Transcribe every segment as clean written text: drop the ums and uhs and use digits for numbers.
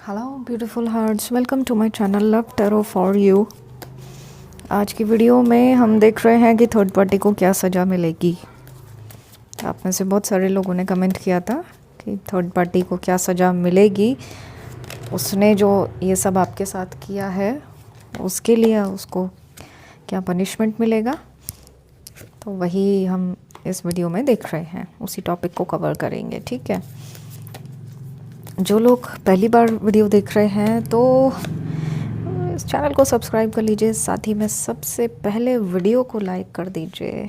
Hello beautiful hearts, welcome to my channel love tarot for you. आज की video में हम देख रहे हैं कि थर्ड पार्टी को क्या सज़ा मिलेगी। आप में से बहुत सारे लोगों ने कमेंट किया था कि थर्ड पार्टी को क्या सज़ा मिलेगी, उसने जो ये सब आपके साथ किया है उसके लिए उसको क्या पनिशमेंट मिलेगा। तो वही हम इस वीडियो में देख रहे हैं, उसी टॉपिक को कवर करेंगे। ठीक है, जो लोग पहली बार वीडियो देख रहे हैं तो इस चैनल को सब्सक्राइब कर लीजिए, साथ ही में सबसे पहले वीडियो को लाइक कर दीजिए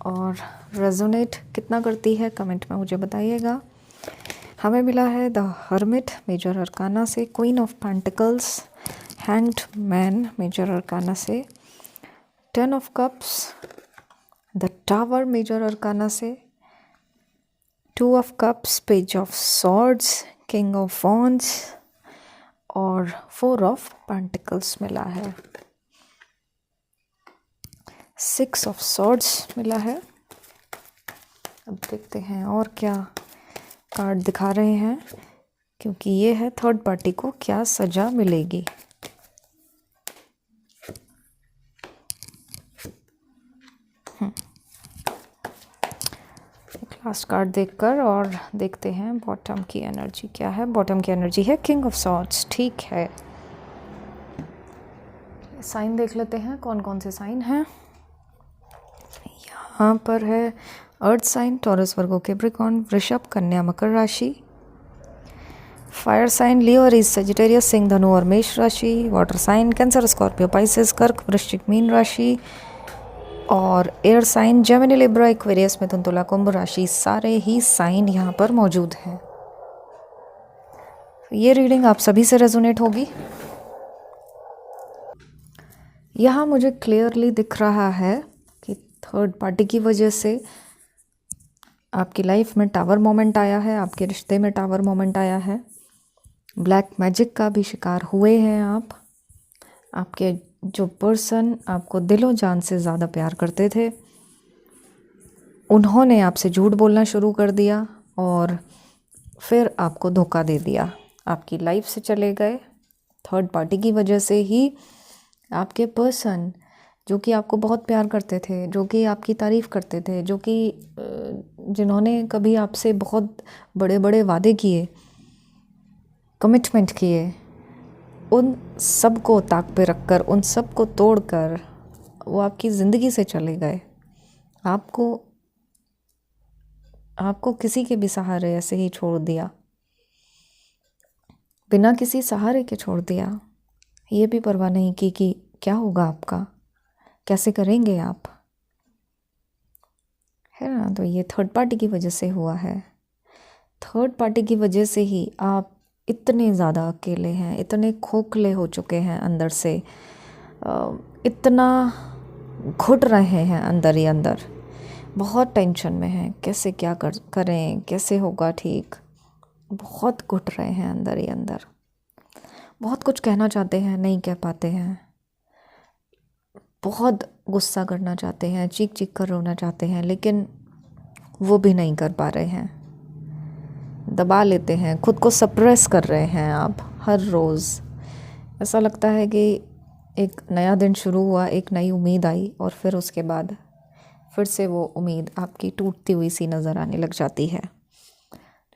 और रेजोनेट कितना करती है कमेंट में मुझे बताइएगा। हमें मिला है द हर्मिट मेजर अरकाना से, queen of pentacles, hanged man major arcana से, 10 of cups, the tower major arcana से, 2 of cups, page of swords, king of wands और 4 ऑफ पेंटिकल्स मिला है, 6 ऑफ सॉर्ड्स मिला है। अब देखते हैं और क्या कार्ड दिखा रहे हैं, क्योंकि ये है थर्ड पार्टी को क्या सज़ा मिलेगी। लास्ट कार्ड देखकर और देखते हैं बॉटम की एनर्जी क्या है। बॉटम की एनर्जी है किंग ऑफ सॉर्ड्स। ठीक है, साइन देख लेते हैं कौन कौन से साइन हैं। यहाँ पर है earth sign, Taurus, Virgo, Capricorn, वृषभ, कन्या, मकर राशि। Fire sign Leo, Aries, Sagittarius, सिंह, धनु और मेष राशि। Water sign Cancer, Scorpio, Pisces, कर्क, वृश्चिक, मीन राशि। और air sign Gemini, Libra, Aquarius, मिथुन, तुला, कुंभ राशि। सारे ही साइन यहाँ पर मौजूद हैं। ये रीडिंग आप सभी से रेजोनेट होगी। यहाँ मुझे क्लियरली दिख रहा है कि थर्ड पार्टी की वजह से आपकी लाइफ में टावर मोमेंट आया है, आपके रिश्ते में टावर मोमेंट आया है। ब्लैक मैजिक का भी शिकार हुए हैं आप। आपके जो पर्सन आपको दिलो जान से ज़्यादा प्यार करते थे, उन्होंने आपसे झूठ बोलना शुरू कर दिया और फिर आपको धोखा दे दिया, आपकी लाइफ से चले गए। थर्ड पार्टी की वजह से ही आपके पर्सन जो कि आपको बहुत प्यार करते थे, जो कि आपकी तारीफ़ करते थे, जो कि जिन्होंने कभी आपसे बहुत बड़े बड़े वादे किए, कमिटमेंट किए, उन सब को ताक पे रखकर, उन सब को तोड़कर वो आपकी ज़िंदगी से चले गए। आपको किसी के भी सहारे ऐसे ही छोड़ दिया, बिना किसी सहारे के छोड़ दिया। ये भी परवाह नहीं की कि क्या होगा आपका, कैसे करेंगे आप, है ना। तो ये थर्ड पार्टी की वजह से हुआ है। थर्ड पार्टी की वजह से ही आप इतने ज़्यादा अकेले हैं, इतने खोखले हो चुके हैं अंदर से, इतना घुट रहे हैं अंदर ही अंदर, बहुत टेंशन में हैं, कैसे क्या करें, कैसे होगा ठीक। बहुत घुट रहे हैं अंदर ही अंदर, बहुत कुछ कहना चाहते हैं, नहीं कह पाते हैं। बहुत गुस्सा करना चाहते हैं, चीख चीख कर रोना चाहते हैं, लेकिन वो भी नहीं कर पा रहे हैं। दबा लेते हैं, खुद को सप्रेस कर रहे हैं आप हर रोज़। ऐसा लगता है कि एक नया दिन शुरू हुआ, एक नई उम्मीद आई और फिर उसके बाद फिर से वो उम्मीद आपकी टूटती हुई सी नज़र आने लग जाती है।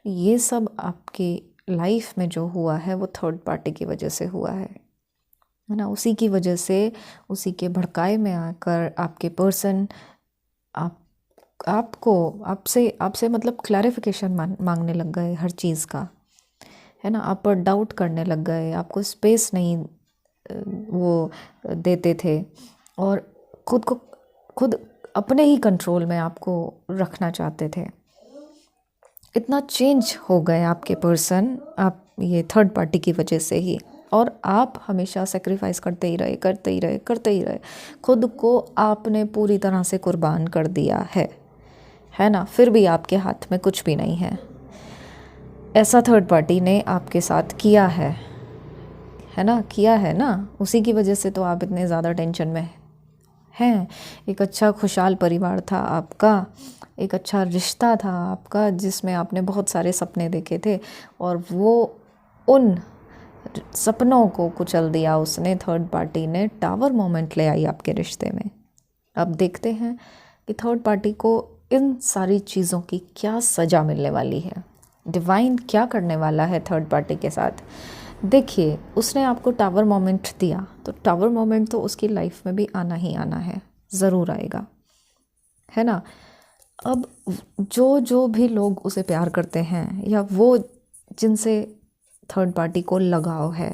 ये सब आपकी लाइफ में जो हुआ है वो थर्ड पार्टी की वजह से हुआ है ना। उसी की वजह से, उसी के भड़काए में आकर आपके पर्सन आपसे मतलब क्लैरिफिकेशन मांगने लग गए हर चीज़ का, है ना। आप पर डाउट करने लग गए, आपको स्पेस नहीं वो देते थे और खुद अपने ही कंट्रोल में आपको रखना चाहते थे। इतना चेंज हो गए आपके पर्सन, आप ये थर्ड पार्टी की वजह से ही। और आप हमेशा सेक्रीफाइस करते ही रहे। खुद को आपने पूरी तरह से कुर्बान कर दिया है ना। फिर भी आपके हाथ में कुछ भी नहीं है। ऐसा थर्ड पार्टी ने आपके साथ किया है ना, किया है ना। उसी की वजह से तो आप इतने ज़्यादा टेंशन में हैं, एक अच्छा खुशहाल परिवार था आपका, एक अच्छा रिश्ता था आपका जिसमें आपने बहुत सारे सपने देखे थे, और वो उन सपनों को कुचल दिया उसने, थर्ड पार्टी ने टावर मोमेंट ले आई आपके रिश्ते में। अब देखते हैं कि थर्ड पार्टी को इन सारी चीज़ों की क्या सज़ा मिलने वाली है, डिवाइन क्या करने वाला है थर्ड पार्टी के साथ। देखिए, उसने आपको टावर मोमेंट दिया, तो टावर मोमेंट तो उसकी लाइफ में भी आना ही आना है, ज़रूर आएगा, है ना। अब जो जो भी लोग उसे प्यार करते हैं, या वो जिनसे थर्ड पार्टी को लगाव है,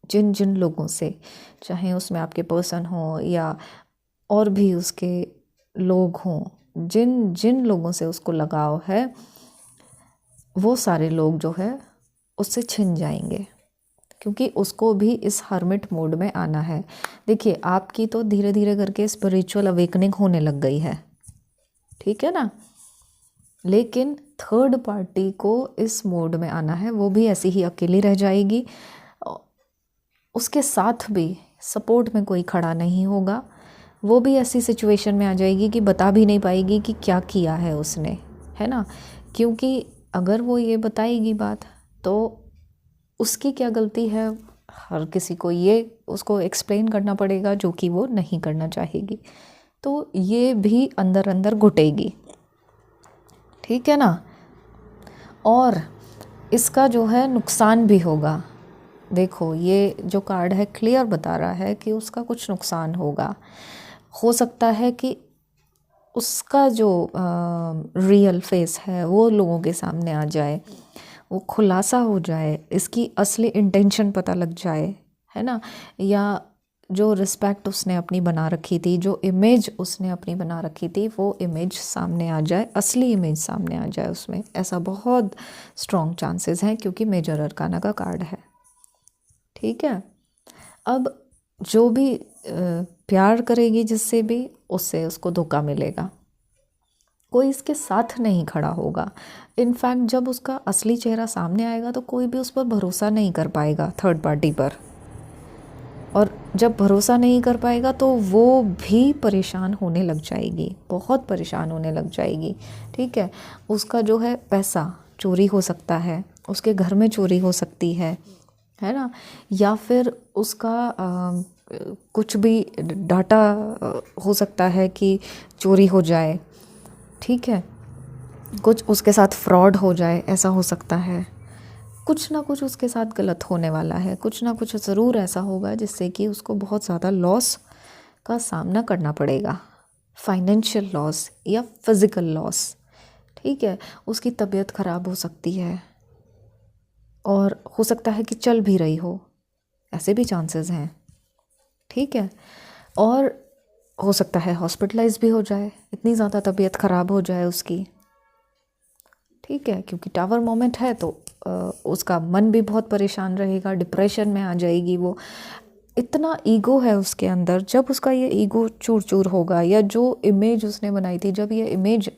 जिन जिन लोगों से, चाहे उसमें आपके पर्सन हो या और भी उसके लोग हों, जिन जिन लोगों से उसको लगाव है, वो सारे लोग जो है उससे छिन जाएंगे, क्योंकि उसको भी इस हर्मिट मोड में आना है। देखिए, आपकी तो धीरे धीरे करके स्पिरिचुअल अवेकनिंग होने लग गई है, ठीक है ना, लेकिन थर्ड पार्टी को इस मोड में आना है। वो भी ऐसी ही अकेली रह जाएगी, उसके साथ भी सपोर्ट में कोई खड़ा नहीं होगा। वो भी ऐसी सिचुएशन में आ जाएगी कि बता भी नहीं पाएगी कि क्या किया है उसने, है ना, क्योंकि अगर वो ये बताएगी बात तो उसकी क्या गलती है, हर किसी को ये उसको एक्सप्लेन करना पड़ेगा, जो कि वो नहीं करना चाहेगी। तो ये भी अंदर अंदर घुटेगी, ठीक है ना। और इसका जो है नुकसान भी होगा। देखो, ये जो कार्ड है क्लियर बता रहा है कि उसका कुछ नुकसान होगा। हो सकता है कि उसका जो रियल फेस है वो लोगों के सामने आ जाए, वो खुलासा हो जाए, इसकी असली इंटेंशन पता लग जाए, है ना, या जो रिस्पेक्ट उसने अपनी बना रखी थी, जो इमेज उसने अपनी बना रखी थी, वो इमेज सामने आ जाए, असली इमेज सामने आ जाए उसमें। ऐसा बहुत स्ट्रॉन्ग चांसेस हैं, क्योंकि मेजर अरकाना का कार्ड है, ठीक है। अब जो भी प्यार करेगी जिससे भी, उससे उसको धोखा मिलेगा, कोई इसके साथ नहीं खड़ा होगा। इनफैक्ट जब उसका असली चेहरा सामने आएगा तो कोई भी उस पर भरोसा नहीं कर पाएगा, थर्ड पार्टी पर। और जब भरोसा नहीं कर पाएगा तो वो भी परेशान होने लग जाएगी, बहुत परेशान होने लग जाएगी, ठीक है। उसका जो है पैसा चोरी हो सकता है, उसके घर में चोरी हो सकती है ना, या फिर उसका कुछ भी डाटा हो सकता है कि चोरी हो जाए, ठीक है। कुछ उसके साथ फ्रॉड हो जाए, ऐसा हो सकता है। कुछ ना कुछ उसके साथ गलत होने वाला है, कुछ ना कुछ ज़रूर ऐसा होगा जिससे कि उसको बहुत ज़्यादा लॉस का सामना करना पड़ेगा, फाइनेंशियल लॉस या फिज़िकल लॉस, ठीक है। उसकी तबीयत ख़राब हो सकती है, और हो सकता है कि चल भी रही हो, ऐसे भी चांसेस हैं, ठीक है। और हो सकता है हॉस्पिटलाइज भी हो जाए, इतनी ज़्यादा तबीयत ख़राब हो जाए उसकी, ठीक है, क्योंकि टावर मोमेंट है तो उसका मन भी बहुत परेशान रहेगा, डिप्रेशन में आ जाएगी वो। इतना ईगो है उसके अंदर, जब उसका ये ईगो चूर चूर होगा, या जो इमेज उसने बनाई थी, जब ये इमेज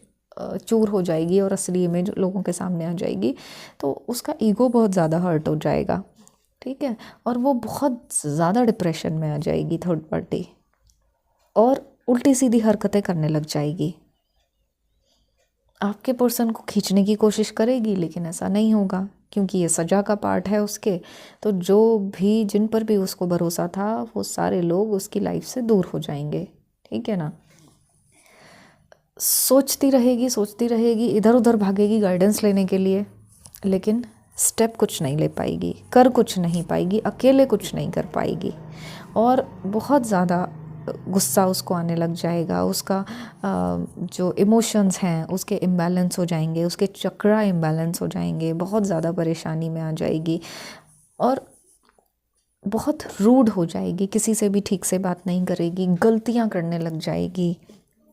चूर हो जाएगी और असली इमेज लोगों के सामने आ जाएगी, तो उसका ईगो बहुत ज़्यादा हर्ट हो जाएगा, ठीक है। और वो बहुत ज़्यादा डिप्रेशन में आ जाएगी थर्ड पार्टी, और उल्टी सीधी हरकतें करने लग जाएगी, आपके पर्सन को खींचने की कोशिश करेगी, लेकिन ऐसा नहीं होगा, क्योंकि ये सजा का पार्ट है उसके। तो जो भी, जिन पर भी उसको भरोसा था, वो सारे लोग उसकी लाइफ से दूर हो जाएंगे, ठीक है ना। सोचती रहेगी, इधर उधर भागेगी गाइडेंस लेने के लिए, लेकिन स्टेप कुछ नहीं ले पाएगी, कर कुछ नहीं पाएगी, अकेले कुछ नहीं कर पाएगी, और बहुत ज़्यादा गुस्सा उसको आने लग जाएगा। उसका जो इमोशंस हैं उसके इम्बैलेंस हो जाएंगे, उसके चक्रा इम्बैलेंस हो जाएंगे, बहुत ज़्यादा परेशानी में आ जाएगी, और बहुत रूड हो जाएगी, किसी से भी ठीक से बात नहीं करेगी, गलतियां करने लग जाएगी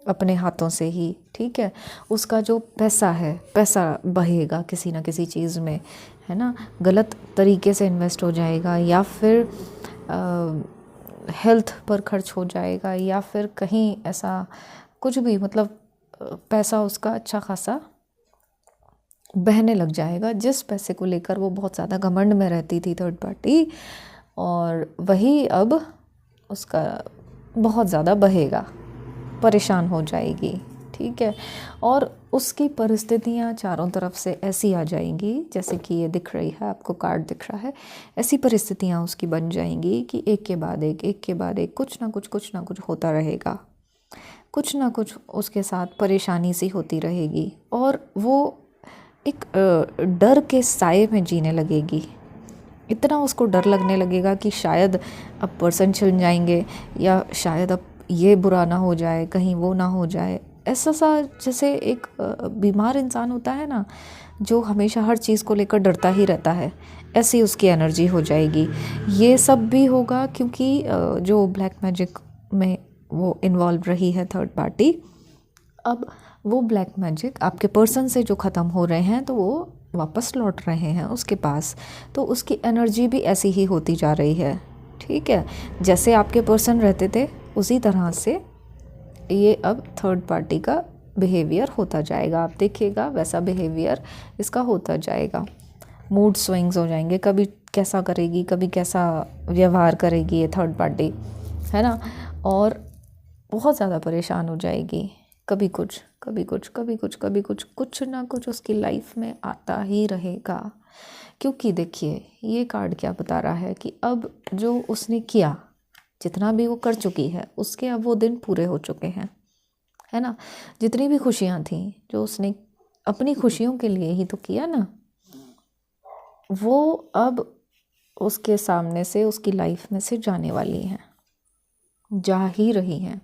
अपने हाथों से ही, ठीक है। उसका जो पैसा है, पैसा बहेगा किसी ना किसी चीज़ में, है ना, गलत तरीके से इन्वेस्ट हो जाएगा, या फिर हेल्थ पर खर्च हो जाएगा, या फिर कहीं ऐसा कुछ भी, मतलब पैसा उसका अच्छा खासा बहने लग जाएगा, जिस पैसे को लेकर वो बहुत ज़्यादा घमंड में रहती थी थर्ड पार्टी, और वही अब उसका बहुत ज़्यादा बहेगा, परेशान हो जाएगी, ठीक है। और उसकी परिस्थितियाँ चारों तरफ से ऐसी आ जाएंगी, जैसे कि ये दिख रही है आपको, कार्ड दिख रहा है, ऐसी परिस्थितियाँ उसकी बन जाएंगी कि एक के बाद एक कुछ ना कुछ होता रहेगा, कुछ ना कुछ उसके साथ परेशानी सी होती रहेगी, और वो एक डर के साए में जीने लगेगी। इतना उसको डर लगने लगेगा कि शायद अब पर्सन चल जाएंगे, या शायद अब ये बुरा ना हो जाए, कहीं वो ना हो जाए। ऐसा सा जैसे एक बीमार इंसान होता है ना, जो हमेशा हर चीज़ को लेकर डरता ही रहता है, ऐसी उसकी एनर्जी हो जाएगी। ये सब भी होगा क्योंकि जो ब्लैक मैजिक में वो इन्वॉल्व रही है थर्ड पार्टी, अब वो ब्लैक मैजिक आपके पर्सन से जो ख़त्म हो रहे हैं तो वो वापस लौट रहे हैं उसके पास, तो उसकी एनर्जी भी ऐसी ही होती जा रही है, ठीक है। जैसे आपके पर्सन रहते थे उसी तरह से ये अब थर्ड पार्टी का बिहेवियर होता जाएगा, आप देखिएगा वैसा बिहेवियर इसका होता जाएगा। मूड स्विंग्स हो जाएंगे, कभी कैसा करेगी, कभी कैसा व्यवहार करेगी ये थर्ड पार्टी, है ना। और बहुत ज़्यादा परेशान हो जाएगी, कभी कुछ कभी कुछ कभी कुछ कभी कुछ, कुछ ना कुछ उसकी लाइफ में आता ही रहेगा। क्योंकि देखिए ये कार्ड क्या बता रहा है कि अब जो उसने किया, जितना भी वो कर चुकी है, उसके अब वो दिन पूरे हो चुके हैं, है ना। जितनी भी खुशियाँ थी जो उसने अपनी खुशियों के लिए ही तो किया ना, वो अब उसके सामने से, उसकी लाइफ में से जाने वाली हैं, जा ही रही हैं।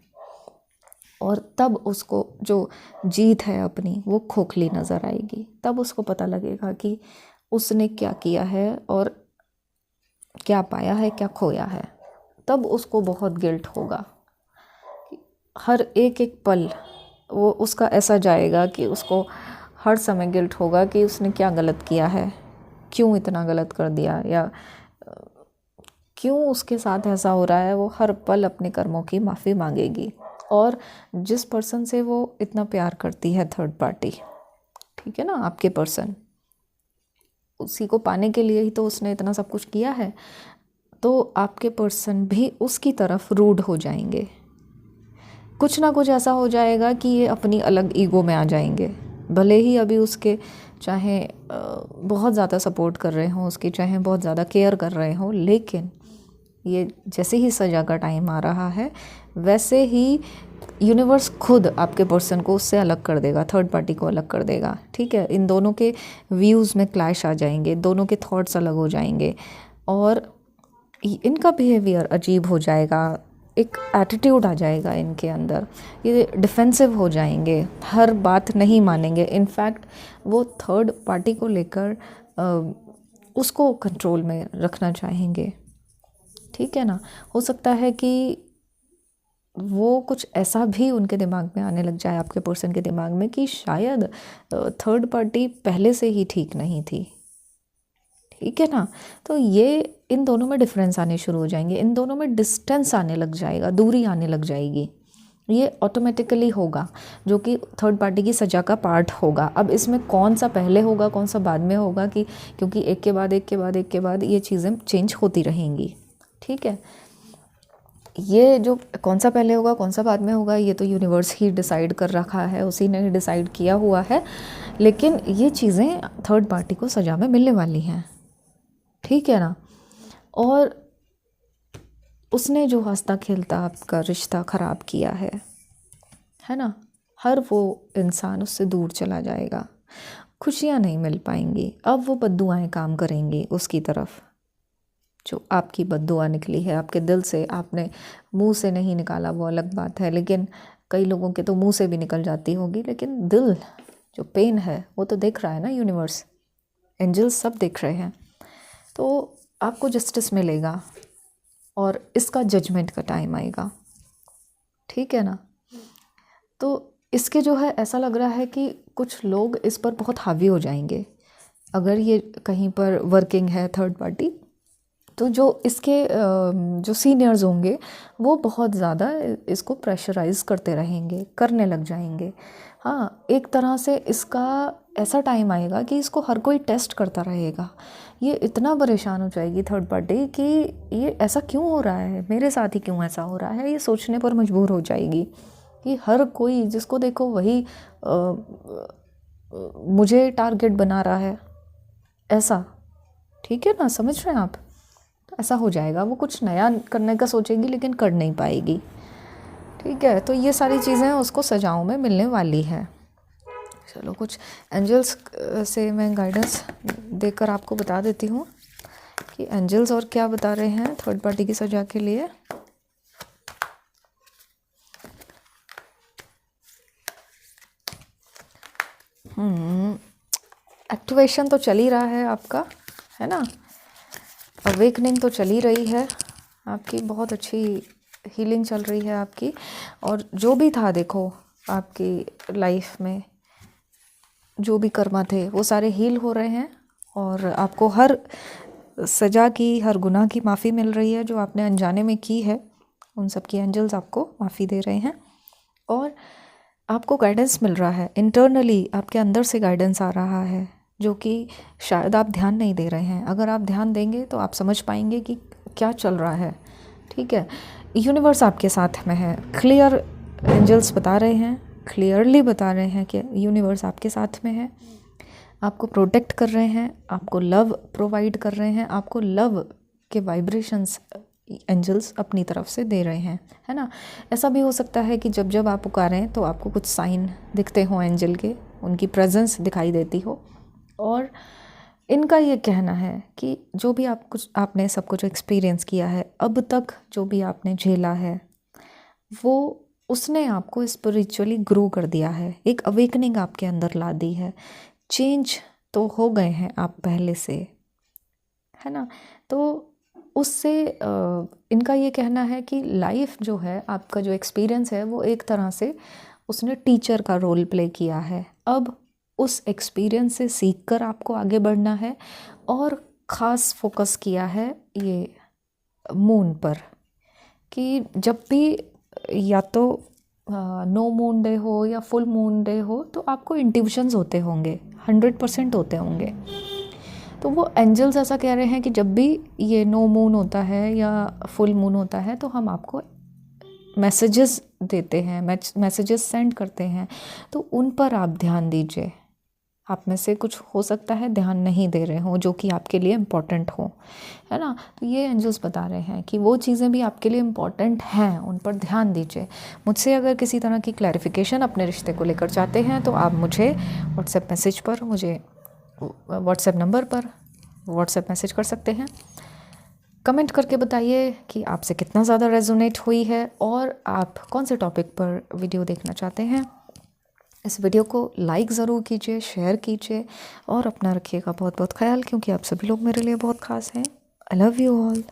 और तब उसको जो जीत है अपनी वो खोखली नज़र आएगी, तब उसको पता लगेगा कि उसने क्या किया है और क्या पाया है, क्या खोया है। तब उसको बहुत गिल्ट होगा, हर एक एक पल वो उसका ऐसा जाएगा कि उसको हर समय गिल्ट होगा कि उसने क्या गलत किया है, क्यों इतना गलत कर दिया, या क्यों उसके साथ ऐसा हो रहा है। वो हर पल अपने कर्मों की माफ़ी मांगेगी। और जिस पर्सन से वो इतना प्यार करती है थर्ड पार्टी, ठीक है ना, आपके पर्सन, उसी को पाने के लिए ही तो उसने इतना सब कुछ किया है, तो आपके पर्सन भी उसकी तरफ रूड हो जाएंगे। कुछ ना कुछ ऐसा हो जाएगा कि ये अपनी अलग ईगो में आ जाएंगे, भले ही अभी उसके चाहे बहुत ज़्यादा सपोर्ट कर रहे हों उसकी, चाहे बहुत ज़्यादा केयर कर रहे हों, लेकिन ये जैसे ही सज़ा का टाइम आ रहा है वैसे ही यूनिवर्स खुद आपके पर्सन को उससे अलग कर देगा, थर्ड पार्टी को अलग कर देगा, ठीक है। इन दोनों के व्यूज़ में क्लैश आ जाएंगे, दोनों के थॉट्स अलग हो जाएंगे, और इनका बिहेवियर अजीब हो जाएगा, एक एटीट्यूड आ जाएगा इनके अंदर, ये डिफेंसिव हो जाएंगे, हर बात नहीं मानेंगे। इनफैक्ट वो थर्ड पार्टी को लेकर उसको कंट्रोल में रखना चाहेंगे, ठीक है ना। हो सकता है कि वो कुछ ऐसा भी उनके दिमाग में आने लग जाए, आपके पर्सन के दिमाग में, कि शायद थर्ड पार्टी पहले से ही ठीक नहीं थी, ठीक है ना। तो ये इन दोनों में डिफरेंस आने शुरू हो जाएंगे, इन दोनों में डिस्टेंस आने लग जाएगा, दूरी आने लग जाएगी। ये ऑटोमेटिकली होगा, जो कि थर्ड पार्टी की सज़ा का पार्ट होगा। अब इसमें कौन सा पहले होगा कौन सा बाद में होगा, कि क्योंकि एक के बाद ये चीज़ें चेंज होती रहेंगी, ठीक है। ये जो कौन सा पहले होगा कौन सा बाद में होगा, ये तो यूनिवर्स ही डिसाइड कर रखा है, उसी ने ही डिसाइड किया हुआ है। लेकिन ये चीज़ें थर्ड पार्टी को सज़ा में मिलने वाली हैं, ठीक है ना। और उसने जो हंसता खेलता आपका रिश्ता ख़राब किया है ना, हर वो इंसान उससे दूर चला जाएगा, खुशियाँ नहीं मिल पाएंगी। अब वो बद्दुआएं काम करेंगी उसकी तरफ, जो आपकी बद्दुआ निकली है आपके दिल से, आपने मुंह से नहीं निकाला वो अलग बात है, लेकिन कई लोगों के तो मुंह से भी निकल जाती होगी, लेकिन दिल जो पेन है वो तो देख रहा है ना यूनिवर्स, एंजल्स सब देख रहे हैं। तो आपको जस्टिस मिलेगा और इसका जजमेंट का टाइम आएगा, ठीक है ना। तो इसके जो है ऐसा लग रहा है कि कुछ लोग इस पर बहुत हावी हो जाएंगे। अगर ये कहीं पर वर्किंग है थर्ड पार्टी, तो जो इसके जो सीनियर्स होंगे वो बहुत ज़्यादा इसको प्रेशराइज करते रहेंगे, करने लग जाएंगे। हाँ, एक तरह से इसका ऐसा टाइम आएगा कि इसको हर कोई टेस्ट करता रहेगा, ये इतना परेशान हो जाएगी थर्ड पार्टी कि ये ऐसा क्यों हो रहा है, मेरे साथ ही क्यों ऐसा हो रहा है, ये सोचने पर मजबूर हो जाएगी कि हर कोई जिसको देखो वही मुझे टारगेट बना रहा है, ऐसा। ठीक है ना, समझ रहे हैं आप? तो ऐसा हो जाएगा, वो कुछ नया करने का सोचेगी लेकिन कर नहीं पाएगी। ठीक है, तो ये सारी चीज़ें उसको सजाओं में मिलने वाली है। चलो कुछ एंजल्स से मैं गाइडेंस देकर आपको बता देती हूँ कि एंजल्स और क्या बता रहे हैं थर्ड पार्टी की सजा के लिए। एक्टिवेशन तो चल ही रहा है आपका, है ना, अवेकनिंग तो चल ही रही है आपकी, बहुत अच्छी हीलिंग चल रही है आपकी। और जो भी था देखो आपकी लाइफ में जो भी कर्मा थे वो सारे हील हो रहे हैं और आपको हर सज़ा की, हर गुनाह की माफ़ी मिल रही है जो आपने अनजाने में की है। उन सब की एंजल्स आपको माफ़ी दे रहे हैं और आपको गाइडेंस मिल रहा है। इंटरनली आपके अंदर से गाइडेंस आ रहा है जो कि शायद आप ध्यान नहीं दे रहे हैं। अगर आप ध्यान देंगे तो आप समझ पाएंगे कि क्या चल रहा है। ठीक है, यूनिवर्स आपके साथ में है। क्लियर एंजल्स बता रहे हैं, क्लियरली बता रहे हैं कि यूनिवर्स आपके साथ में है, आपको प्रोटेक्ट कर रहे हैं, आपको लव प्रोवाइड कर रहे हैं, आपको लव के वाइब्रेशंस एंजल्स अपनी तरफ से दे रहे हैं, है ना। ऐसा भी हो सकता है कि जब जब आप पुकारें तो आपको कुछ साइन दिखते हों एंजल के, उनकी प्रेजेंस दिखाई देती हो। और इनका ये कहना है कि जो भी आपने सब कुछ एक्सपीरियंस किया है अब तक, जो भी आपने झेला है, वो उसने आपको स्पिरिचुअली ग्रो कर दिया है, एक अवेकनिंग आपके अंदर ला दी है। चेंज तो हो गए हैं आप पहले से, है ना। तो उससे इनका ये कहना है कि लाइफ जो है, आपका जो एक्सपीरियंस है, वो एक तरह से उसने टीचर का रोल प्ले किया है। अब उस एक्सपीरियंस से सीख कर आपको आगे बढ़ना है और ख़ास फोकस किया है ये मून पर कि जब भी या तो नो मून डे हो या फुल मून डे हो तो आपको इंट्यूशंस होते होंगे, 100% होते होंगे। तो वो एंजल्स ऐसा कह रहे हैं कि जब भी ये नो मून होता है या फुल मून होता है तो हम आपको मैसेजेस देते हैं, मैसेजेस सेंड करते हैं, तो उन पर आप ध्यान दीजिए। आप में से कुछ हो सकता है ध्यान नहीं दे रहे हों जो कि आपके लिए इम्पॉर्टेंट हो, है ना। तो ये एंजल्स बता रहे हैं कि वो चीज़ें भी आपके लिए इम्पॉर्टेंट हैं, उन पर ध्यान दीजिए। मुझसे अगर किसी तरह की क्लैरिफिकेशन अपने रिश्ते को लेकर चाहते हैं तो आप मुझे व्हाट्सएप मैसेज पर, मुझे व्हाट्सएप नंबर पर व्हाट्सएप मैसेज कर सकते हैं। कमेंट करके बताइए कि आपसे कितना ज़्यादा रेजोनेट हुई है और आप कौन से टॉपिक पर वीडियो देखना चाहते हैं। इस वीडियो को लाइक ज़रूर कीजिए, शेयर कीजिए और अपना रखिएगा बहुत बहुत ख्याल, क्योंकि आप सभी लोग मेरे लिए बहुत ख़ास हैं। I love you all.